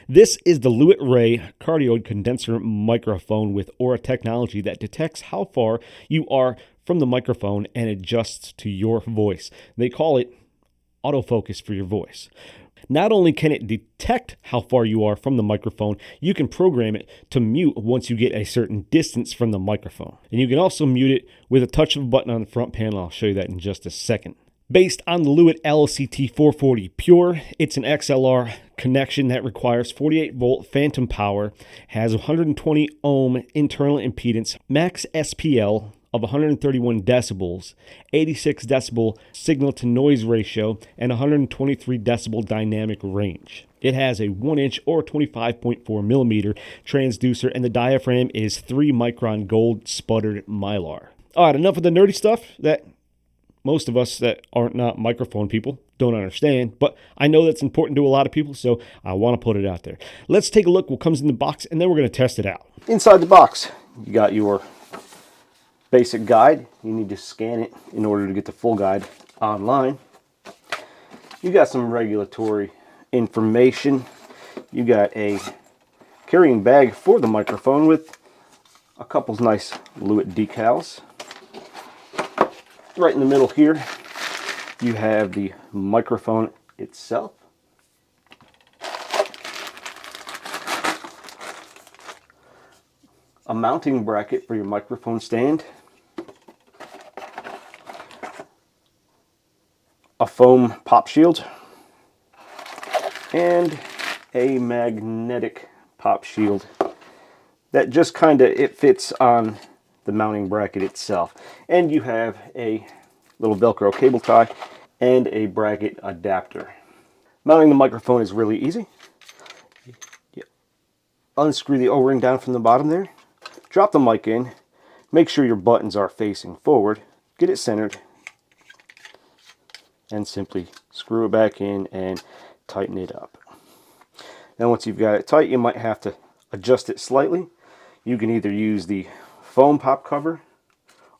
This is the Lewitt Ray cardioid condenser microphone with Aura technology that detects how far you are from the microphone and adjusts to your voice. They call it autofocus for your voice. Not only can it detect how far you are from the microphone, you can program it to mute once you get a certain distance from the microphone. And you can also mute it with a touch of a button on the front panel. I'll show you that in just a second. Based on the Lewitt LCT 440 Pure, it's an XLR connection that requires 48 volt phantom power, has 120 ohm internal impedance, max SPL of 131 decibels, 86 decibel signal to noise ratio, and 123 decibel dynamic range. It has a 1-inch or 25.4 millimeter transducer, and the diaphragm is 3 micron gold sputtered mylar. All right, enough of the nerdy stuff that most of us that aren't not microphone people don't understand, but I know that's important to a lot of people, so I want to put it out there. Let's take a look what comes in the box, and then we're going to test it out. Inside the box, you got your basic guide. You need to scan it in order to get the full guide online. You got some regulatory information. You got a carrying bag for the microphone with a couple nice Lewitt decals. Right in the middle here, you have the microphone itself. A mounting bracket for your microphone stand. A foam pop shield. And a magnetic pop shield that just kind of, it fits on the mounting bracket itself. And you have a little Velcro cable tie and a bracket adapter. Mounting the microphone is really easy. You unscrew the O-ring down from the bottom there, drop the mic in, make sure your buttons are facing forward, get it centered, and simply screw it back in and tighten it up. Now once you've got it tight, you might have to adjust it slightly. You can either use the foam pop cover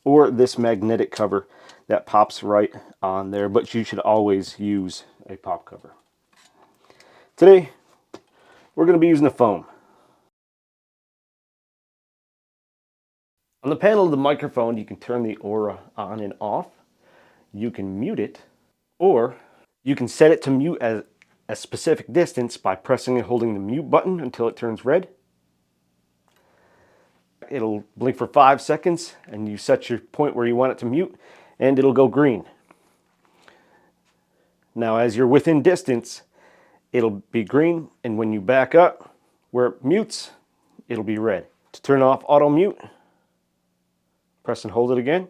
or this magnetic cover that pops right on there, but you should always use a pop cover. Today we're going to be using the foam. On the panel of the microphone, you can turn the Aura on and off. You can mute it, or you can set it to mute at a specific distance by pressing and holding the mute button until it turns red. It'll blink for 5 seconds, and you set your point where you want it to mute, and it'll go green. Now, as you're within distance, it'll be green, and when you back up where it mutes, it'll be red. To turn off auto mute, press and hold it again,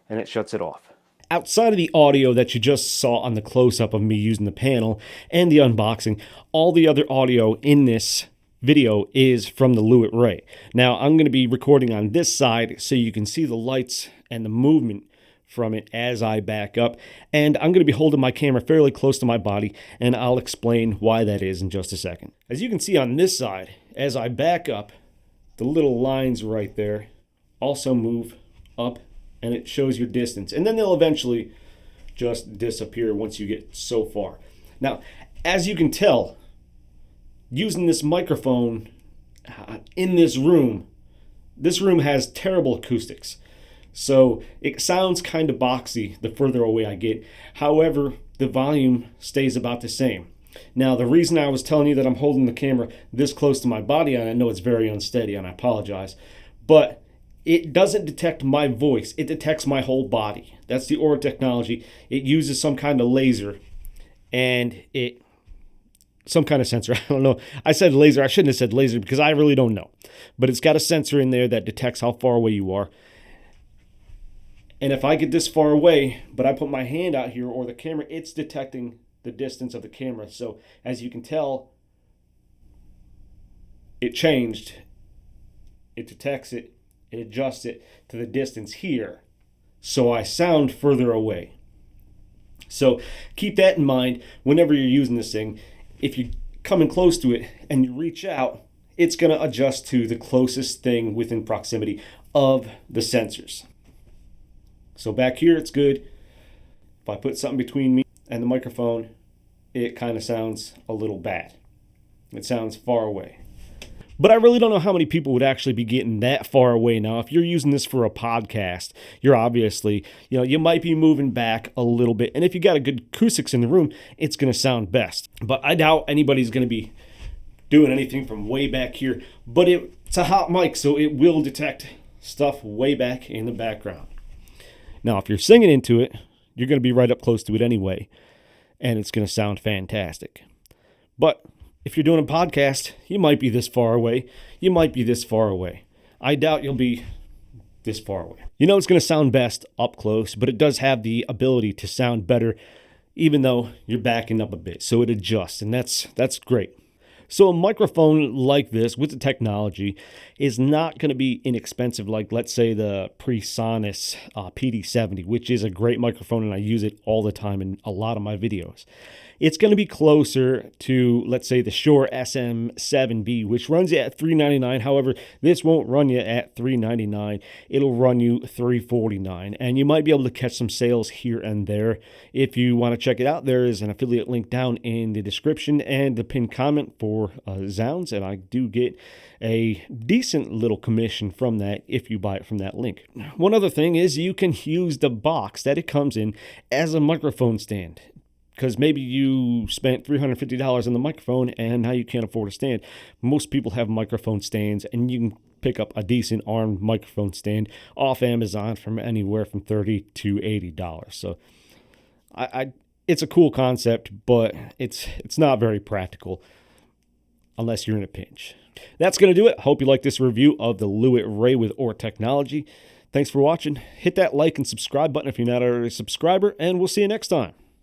and it shuts it off. Outside of the audio that you just saw on the close-up of me using the panel and the unboxing, all the other audio in this video is from the Lewitt Ray. Now I'm going to be recording on this side so you can see the lights and the movement from it as I back up, and I'm going to be holding my camera fairly close to my body, and I'll explain why that is in just a second. As you can see on this side, as I back up, the little lines right there also move up, and it shows your distance, and then they'll eventually just disappear once you get so far. Now, as you can tell, using this microphone in this room has terrible acoustics. So it sounds kind of boxy the further away I get. However, the volume stays about the same. Now, the reason I was telling you that I'm holding the camera this close to my body, and I know it's very unsteady, and I apologize, but it doesn't detect my voice. It detects my whole body. That's the Aura technology. It uses some kind of laser, and some kind of sensor. I don't know. I said laser. I shouldn't have said laser because I really don't know. But it's got a sensor in there that detects how far away you are. And if I get this far away, but I put my hand out here or the camera, it's detecting the distance of the camera. So as you can tell, it changed. It detects it. It adjusts it to the distance here. So I sound further away. So keep that in mind whenever you're using this thing. If you're coming close to it and you reach out, it's going to adjust to the closest thing within proximity of the sensors. So back here, it's good. If I put something between me and the microphone, it kind of sounds a little bad. It sounds far away. But I really don't know how many people would actually be getting that far away now. If you're using this for a podcast, you're obviously, you might be moving back a little bit. And if you got a good acoustics in the room, it's going to sound best. But I doubt anybody's going to be doing anything from way back here. But it's a hot mic, so it will detect stuff way back in the background. Now, if you're singing into it, you're going to be right up close to it anyway. And it's going to sound fantastic. But if you're doing a podcast, you might be this far away. You might be this far away. I doubt you'll be this far away. It's going to sound best up close, but it does have the ability to sound better even though you're backing up a bit. So it adjusts, and that's great. So a microphone like this with the technology is not going to be inexpensive like, let's say, the PreSonus PD70, which is a great microphone, and I use it all the time in a lot of my videos. It's going to be closer to, let's say, the Shure SM7B, which runs you at $399. However, this won't run you at $399. It'll run you $349. And you might be able to catch some sales here and there. If you want to check it out, there is an affiliate link down in the description and the pinned comment for Zounds. And I do get a decent little commission from that if you buy it from that link. One other thing is you can use the box that it comes in as a microphone stand. Because maybe you spent $350 on the microphone and now you can't afford a stand. Most people have microphone stands, and you can pick up a decent armed microphone stand off Amazon from anywhere from $30 to $80. So it's a cool concept, but it's not very practical unless you're in a pinch. That's going to do it. Hope you like this review of the Lewitt Ray with OR Technology. Thanks for watching. Hit that like and subscribe button if you're not already a subscriber, and we'll see you next time.